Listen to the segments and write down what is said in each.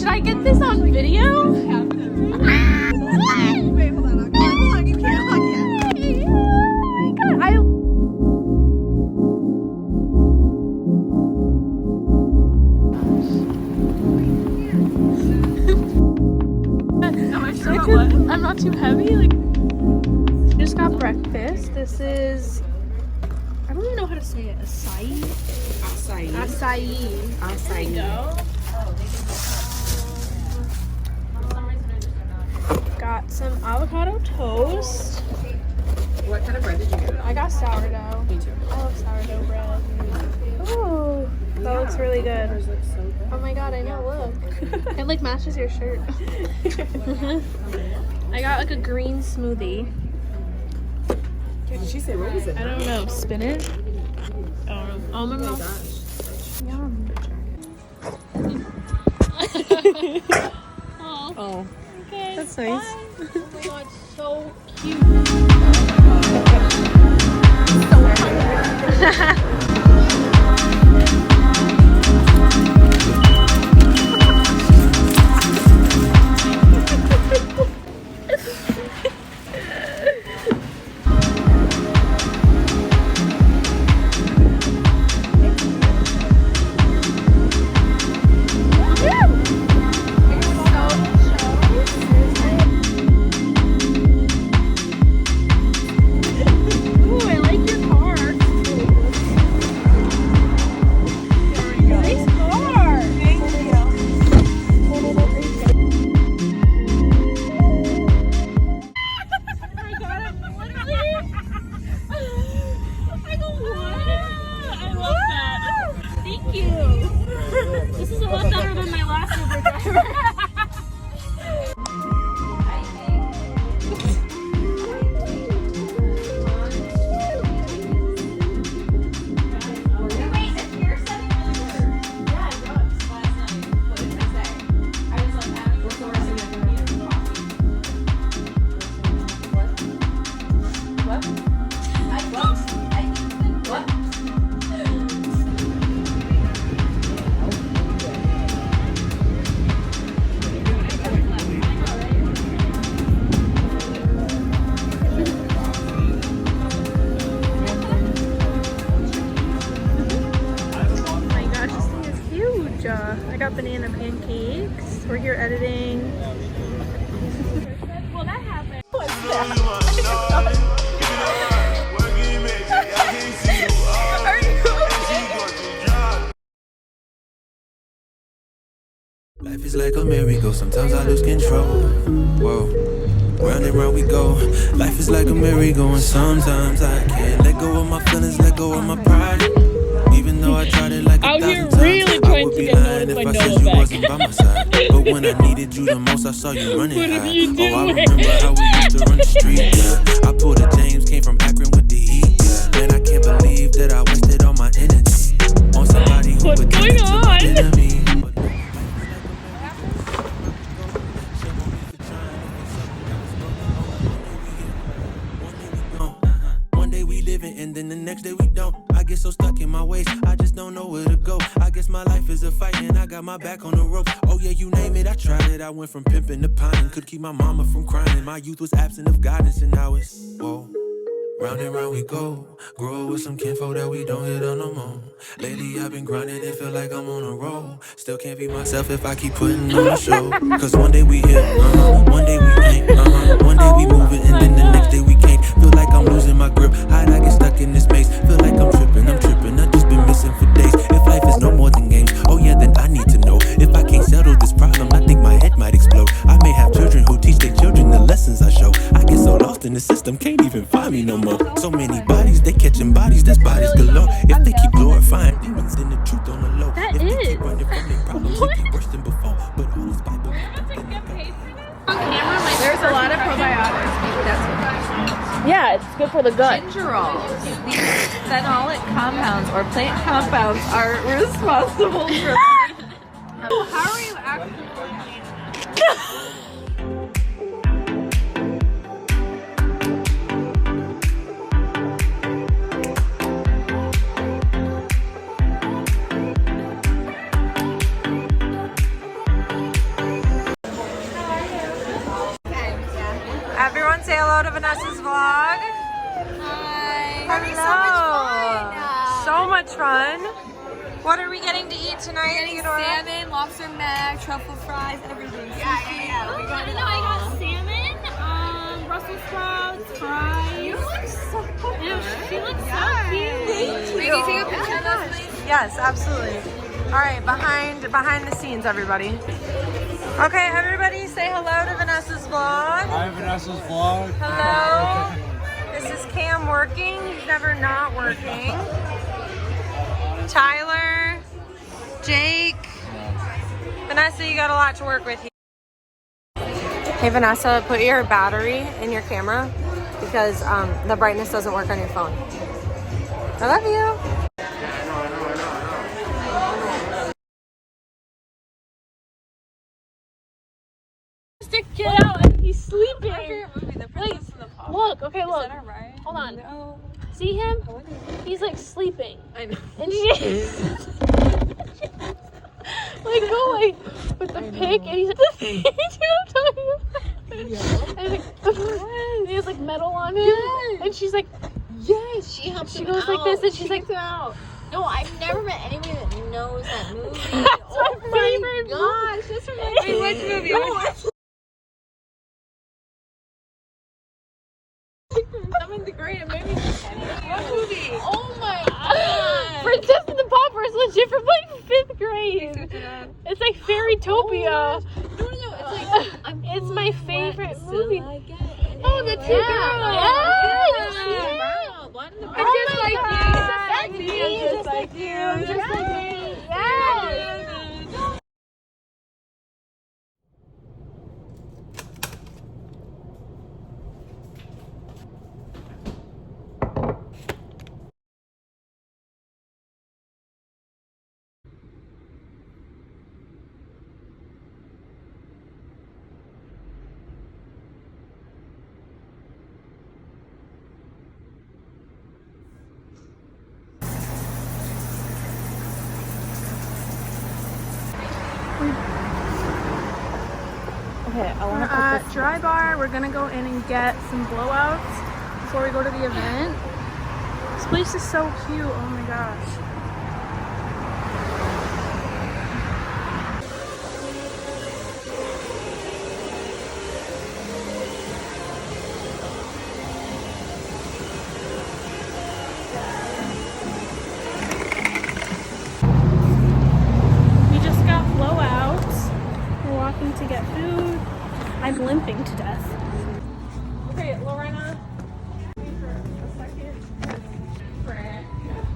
Should I get this on video? Wait, hold on. Hold on. You can't hug yet. I'm not too heavy. Like, just got breakfast. This is, I don't even know how to say it. Acai. There you go. Got some avocado toast. What kind of bread did you get? I got sourdough. Me too. I love sourdough bread. Oh, that looks really good. Looks so good. Oh my god, I know, look. It like matches your shirt. I got like a green smoothie. Did she say what was it? I don't know, spinach? I don't know. Almond milk? Yum. Oh. Okay, that's nice. bye. Oh my god, so cute. I got banana pancakes. We're here editing. Well, that happened. Life is like a merry-go, sometimes I lose control. Whoa, round and round we go. Life is like a merry-go, and sometimes I can't let go of my feelings, let go of my pride. Even though I tried it like Out here 1,000 times, really I trying would to be get lying noticed if by I said Noah you back. wasn't by my side. But when I needed you the most, I saw you running What high. have you Oh, I doing? remember how we used to run the street. Yeah. I pulled a James, came from Akron with the heat. Yeah. Man, I can't believe that I wasted all my energy on somebody who What's would going to my on? enemy. One day we living and then the next day we don't. I get so stuck in my ways, I just don't know where to go. I guess my life is a fight and I got my back on the rope. Oh yeah, you name it, I tried it. I went from pimping to pining, could keep my mama from crying. My youth was absent of guidance and now it's, whoa. Round and round we go, grow with some kinfolk that we don't hit on no more. Lately I've been grinding and feel like I'm on a roll. Still can't be myself if I keep putting on a show. Cause one day we here, one day we ain't, one day we moving and then the next day we can't. Feel like I'm losing my grip, how'd I get stuck in this maze? Feel like I'm tripping, I just been missing for days. If life is no more than games, oh yeah, then I need to know. If I can't settle this problem, I think my head might explode. I may have children who teach their children the lessons I show. I get so lost in the system, can't even find me no more. So many bodies, they catching bodies, there's bodies galore. If they keep glorifying demons, then the truth on the low. That if is. They keep running from their problems, it get worse than before. But all this Bible. There's a lot of probiotics. That's what Yeah, it's good for the gut. gingerols. These phenolic compounds or plant compounds are responsible for. How are you actually? Vanessa's vlog. Hi. Hello. So much fun. What are we getting to eat tonight? Getting salmon, lobster mac, truffle fries, everything. Yeah. I got salmon, Brussels sprouts, fries. You look so good. She looks so cute. Can you take a picture of us, please? Yes, absolutely. All right, behind the scenes, everybody. Okay, everybody say hello to Vanessa's vlog. Hi, Vanessa's vlog. Hello. This is Cam working. He's never not working. Tyler, Jake. Vanessa, you got a lot to work with here. Hey, Vanessa, put your battery in your camera because the brightness doesn't work on your phone. I love you. Stick it out and he's sleeping. Like, look, okay, look. Right? Hold on. No. See him? He's like sleeping. I know. And she's like going with the pick, and he's like, you know what I'm talking about? And he's like, he has like metal on him, and she's like, Yes, she helps she him goes like out. this, and she's like, Gets him out. No, I've never met anybody that knows that movie. that's my favorite movie. Gosh, that's from my favorite movie. I'm in the grade, maybe. What movie? Oh my god. Princess and the Pauper is legit from like 5th grade. It's like Fairytopia. No, it's like It's my favorite movie. Oh, Oh, the two girls. Yeah, you see it? I'm just like you. I'm just like you. Just like me. Yeah. Okay, I We're at Dry Bar. We're gonna go in and get some blowouts before we go to the event. This place is so cute. Oh my gosh. We just got blowouts. We're walking to get food. I'm limping to death. Okay, Lorena.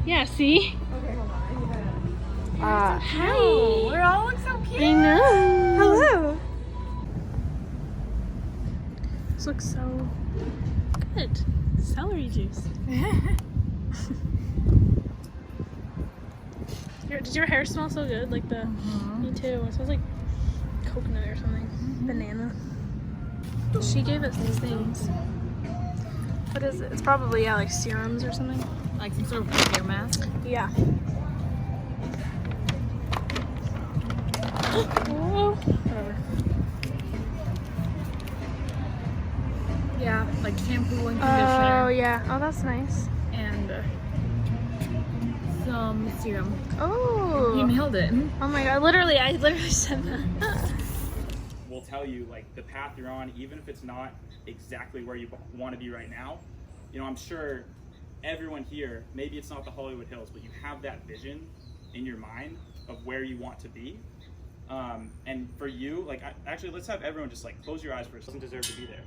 Yeah, see? Okay, hold on. Hi. We all look so cute. I know. Hello. This looks so good. Celery juice. Did your hair smell so good? Like the, me too. It smells like coconut or something. Banana. She gave us these things. What is it? It's probably, yeah, like serums or something. Like some sort of hair mask. Yeah. Oh, whatever. Yeah, like shampoo and Oh, conditioner. yeah. Oh, that's nice. And some serum. Oh. You nailed it. Oh my god, I literally said that. Will tell you like the path you're on, even if it's not exactly where you want to be right now. You know, I'm sure everyone here, maybe it's not the Hollywood Hills, but you have that vision in your mind of where you want to be. And for you, like, actually, let's have everyone just like close your eyes for a second. Doesn't deserve to be there.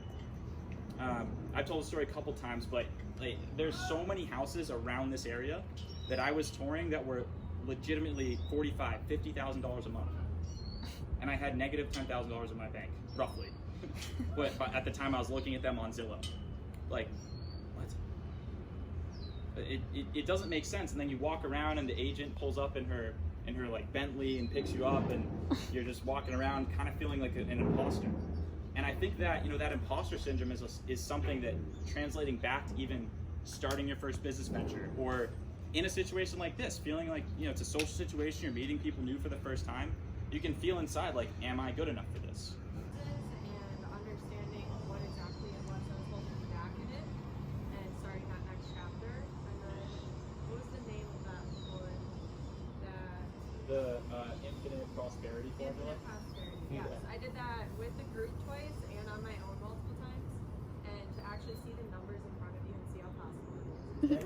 I've told the story a couple times, but like, there's so many houses around this area that I was touring that were legitimately $45,000, $50,000 a month. And I had negative $10,000 in my bank, roughly. But at the time I was looking at them on Zillow. Like, what? It doesn't make sense. And then you walk around and the agent pulls up in her like Bentley and picks you up, and you're just walking around kind of feeling like an imposter. And I think that, you know, that imposter syndrome is something that translating back to even starting your first business venture, or in a situation like this, feeling like, you know, it's a social situation, you're meeting people new for the first time, you can feel inside like, am I good enough for this? And understanding what exactly it was that was holding me back the infinite prosperity formula? Infinite prosperity, yes. I did that with the group twice and on my own multiple times. And to actually see the numbers in front of you and see how possible it is.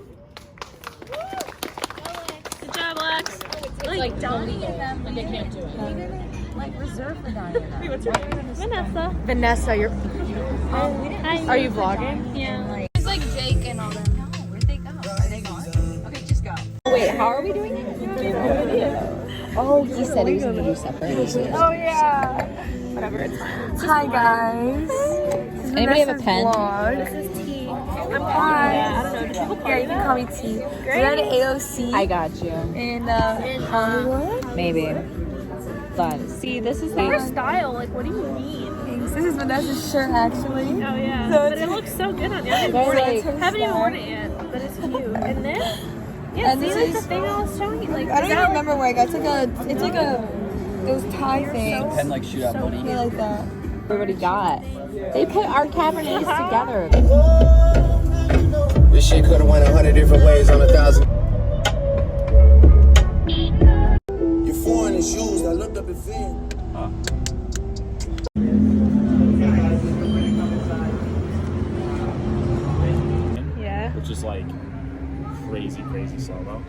Good job, Lex. Like don't eat them. Like they can't do it. Like reserve for Diana. Hey, what's your name? Vanessa. Vanessa, you're. Hi. Are you vlogging? Yeah. It's like Jake and all them. No, where'd they go? Are they gone? Okay, just go. Wait, how are we doing it? Oh, he said he was going to do separate. Oh yeah. Whatever, it's fine. Hi guys. Anybody have a pen? This is T. I'm Hi. I don't know. Do people call Yeah, you can call me T. We're at AOC. I got you. in Hollywood. Maybe. But see, this is Your the style, like, what do you mean? Thanks. This is Vanessa's shirt actually. Oh yeah. So But it's- it looks so good on you. I haven't Very worn it. like- Haven't even worn it yet, but it's cute. And this? Yeah, And see, this like the is- thing I was showing you. Like, I don't is even that, remember where I got. It's like a those tie things. Pen like shoot out money. Yeah, like that. everybody got. They put our Cabernets together. This shit could've went 100 different ways on 1,000. You're foreign in shoes. I looked up at Finn. Yeah. Which is like crazy slow-mo.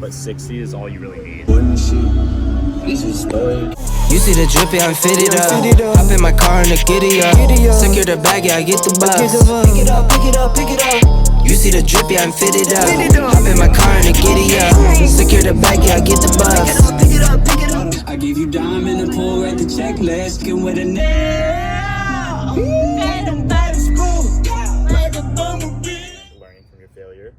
But 60 is all you really need. Wouldn't she? Easy story. You see the drippy, I'm fitted up. Hop in my car and the giddy up. Secure the bag, yeah, I get the bus. Pick it up, pick it up, pick it up. You see the drippy, I'm fitted up. Hop in my car and the giddy up. Secure the bag, yeah, I get the bus. Pick it up, pick it up. I gave you dime in the pool at the checklist. Get with a nail. Learning from your failure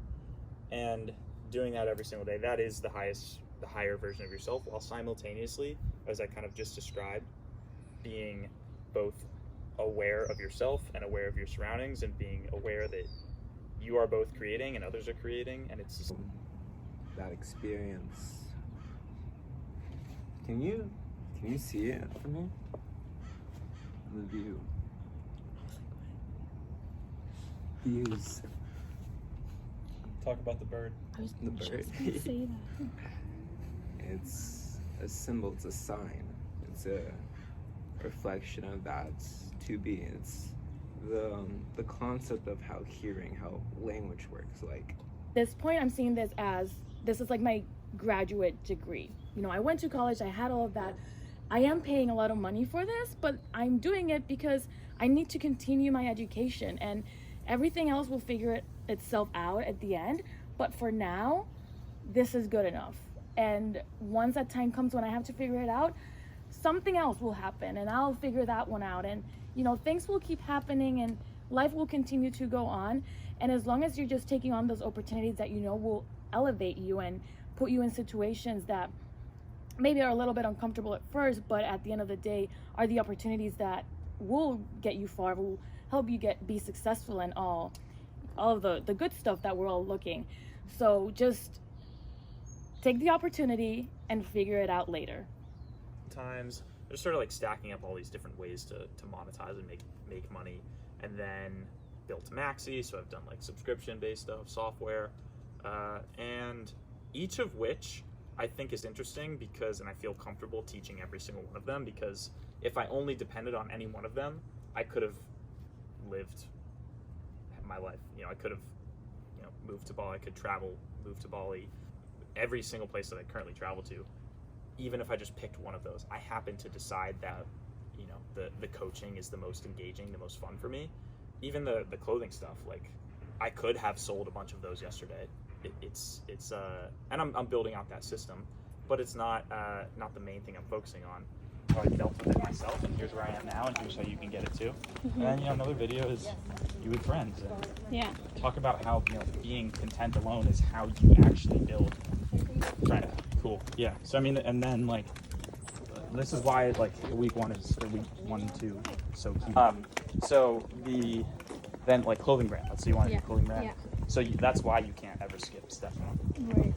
and doing that every single day. That is the higher version of yourself, while simultaneously, as I kind of just described, being both aware of yourself and aware of your surroundings, and being aware that you are both creating and others are creating, and it's just That experience. Can you see it for me? The view. Views. talk about the bird. The bird. It's a symbol, it's a sign. It's a reflection of that to be. It's the concept of how language works. Like, this point, I'm seeing this as, this is like my graduate degree. You know, I went to college, I had all of that. I am paying a lot of money for this, but I'm doing it because I need to continue my education, and everything else will figure itself out at the end. But for now, this is good enough. And once that time comes when I have to figure it out, something else will happen and I'll figure that one out. And, you know, things will keep happening and life will continue to go on. And as long as you're just taking on those opportunities that you know will elevate you and put you in situations that maybe are a little bit uncomfortable at first, but at the end of the day are the opportunities that will get you far, will help you be successful in all of the good stuff that we're all looking. So just take the opportunity and figure it out later. Times just sort of like stacking up all these different ways to monetize and make money, and then built Maxi. So I've done like subscription based stuff, software, and each of which I think is interesting because, and I feel comfortable teaching every single one of them, because if I only depended on any one of them, I could have lived my life. You know, I could have, you know, moved to Bali. I could travel, move to Bali, every single place that I currently travel to. Even if I just picked one of those, I happen to decide that, you know, the coaching is the most engaging, the most fun for me. Even the clothing stuff, like I could have sold a bunch of those yesterday. And I'm building out that system, but it's not the main thing I'm focusing on. So I dealt with it myself, and here's where I am now, and here's how you can get it too. And then, you know, another video is you with friends, and Yeah. talk about how, you know, being content alone is how you actually build. Right. Cool. Yeah. So I mean, and then like, this is why like week 1 and 2 so key. So then like clothing brand. Let's say you want to do clothing brand. Yeah. So that's why you can't ever skip step 1.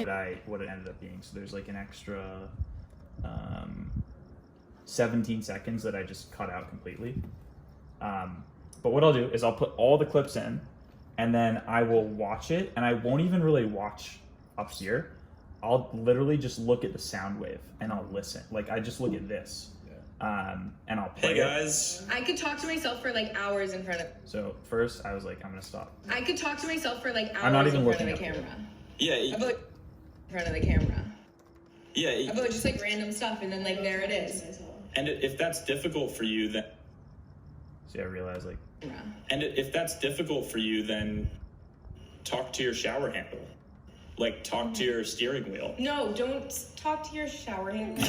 Right. What it ended up being. So there's like an extra 17 seconds that I just cut out completely. But what I'll do is I'll put all the clips in, and then I will watch it, and I won't even really watch up here. I'll literally just look at the sound wave and I'll listen. Like I just look at this, and I'll play Hey guys. I could talk to myself for like hours in front of. So first I was like, I'm gonna stop. I could talk to myself for like hours I'm not even in front of looking the up camera. Yeah. About in front of the camera. Yeah. About just like random stuff, and then like there it is. And if that's difficult for you, then. See, I realized like. And if that's difficult for you, then talk to your shower handle. Like talk to your steering wheel. No, don't talk to your shower handle.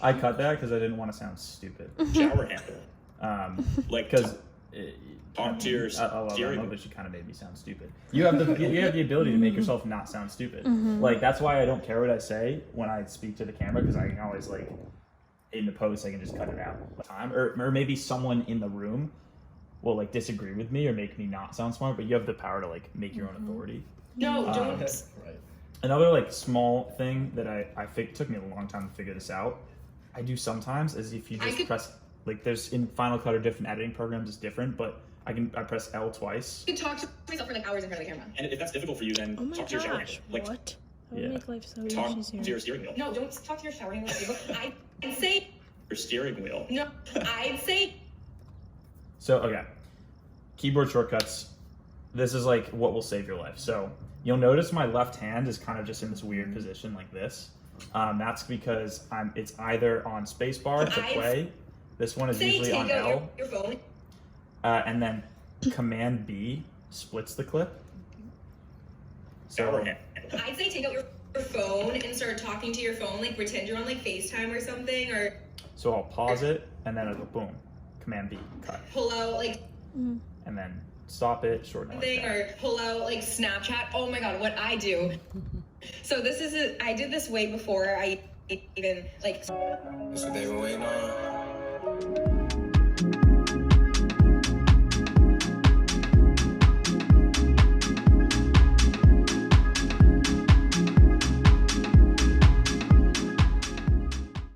I cut that because I didn't want to sound stupid. Shower handle. Like because. Talk to your steering wheel, but she kind of made me sound stupid. You have the ability to make yourself not sound stupid. Like that's why I don't care what I say when I speak to the camera, because I can always like in the post I can just cut it out. Or maybe someone in the room will like disagree with me or make me not sound smart, but you have the power to like make your own authority. No, don't. Right. Another like small thing that I think took me a long time to figure this out. I do sometimes is if you just press like there's in Final Cut or different editing programs it's different, but I press L twice. I could talk to myself for like hours in front of the camera. And if that's difficult for you, then talk to your shower handle. Like what? That would make life so much easier. Talk to your steering wheel. No, don't talk to your shower handle. I'd say your steering wheel. No, I'd say. So okay, keyboard shortcuts. This is like what will save your life. So you'll notice my left hand is kind of just in this weird position like this. That's because it's either on spacebar to play. This one is usually on L. Your phone. And then Command B splits the clip. So I'd say take out your phone and start talking to your phone, like pretend you're on like FaceTime or something, or. So I'll pause it and then it'll boom, Command B, cut. Pull out like. And then stop it, shorten it. Or pull out like Snapchat. Oh my god, what I do. So this is I did this way before I even like. That's what they were waiting on.